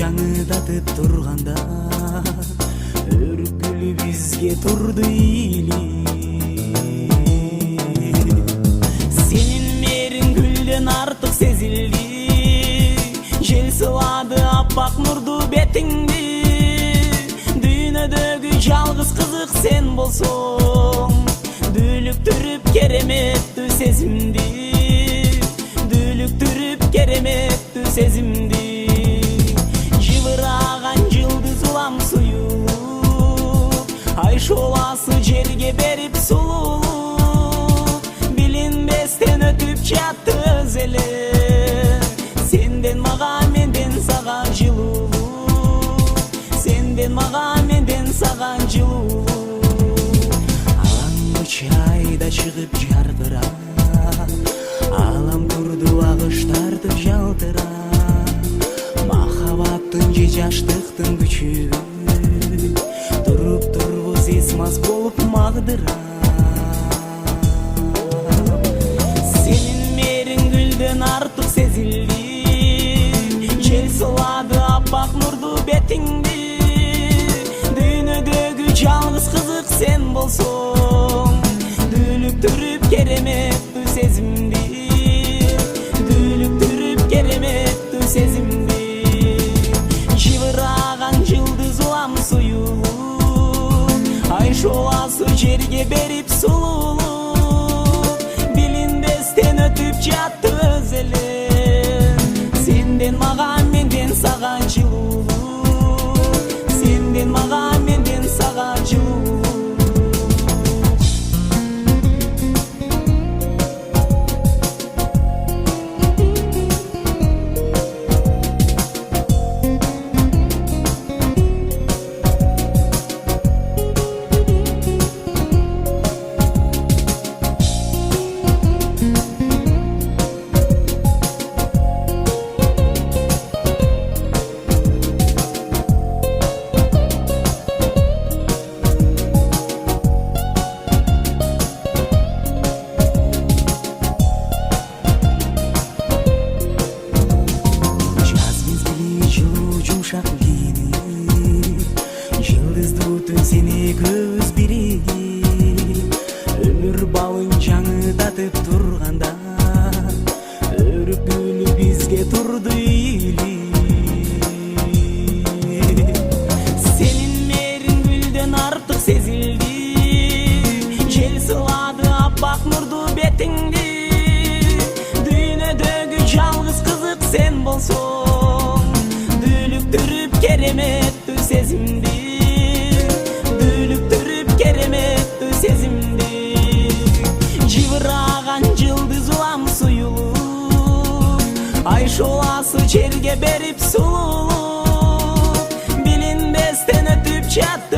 жаңыдатып турганда, өрүк гүлү бизге турду ийли. Сенин мээриң гүлдөн артык сезилди, жел сылады аппак нурду бетиңди. Дүйнөдөгү жалгыз кызык сен болсоң, дүүлүктүрүп кереметтүү сезимди, дүүлүктүрүп кереметтүү сезимди. Жыбыраган жылдыз улам суюлуп, ай шоласы жерге берип сулуулук, билинбестен өтүп жатты өз эле. Сенден мага, менден сага жылуулук, сенден мага, менден сага жылуулук. Алаңгы айда чыгып жаркыра, алам турду агыш тартып жалтыра. Махабаттын же жаштыктын күчү туруп турбуз эсмас болуп магдыра. Сенин мээриң гүлдөн артык сезилди, жел сылады аппак нурду бетиңди. Дүйнөдөгү жалгыз кызык сен болсоң, дүүлүктүрүп кереметтүү сезимди, дүүлүктүрүп кереметтүү сезимди. Жыбыраган жылдыз улам суюлуп, ай шоласы жерге берип сулуулук, билинбестен өтүп жатты өз эле. Сенден мага, менден сага жылуулук, сенден мага, менден сага жылуулук. Сени көз бириги, өмүр балын жаңыдатып турганда, өрүк гүлү бизге турду ийли. Сенин мээриң гүлдөн артык сезилди, жел сылады аппак нурду бетиңди. Дүйнөдөгү жалгыз кызык сен болсоң, дүүлүктүрүп кереметтүү сезимди, сезимди. Жыбыраган жылдыз улам суюлуп, ай шоласы жерге берип сулуулук, билинбестен өтүп жатты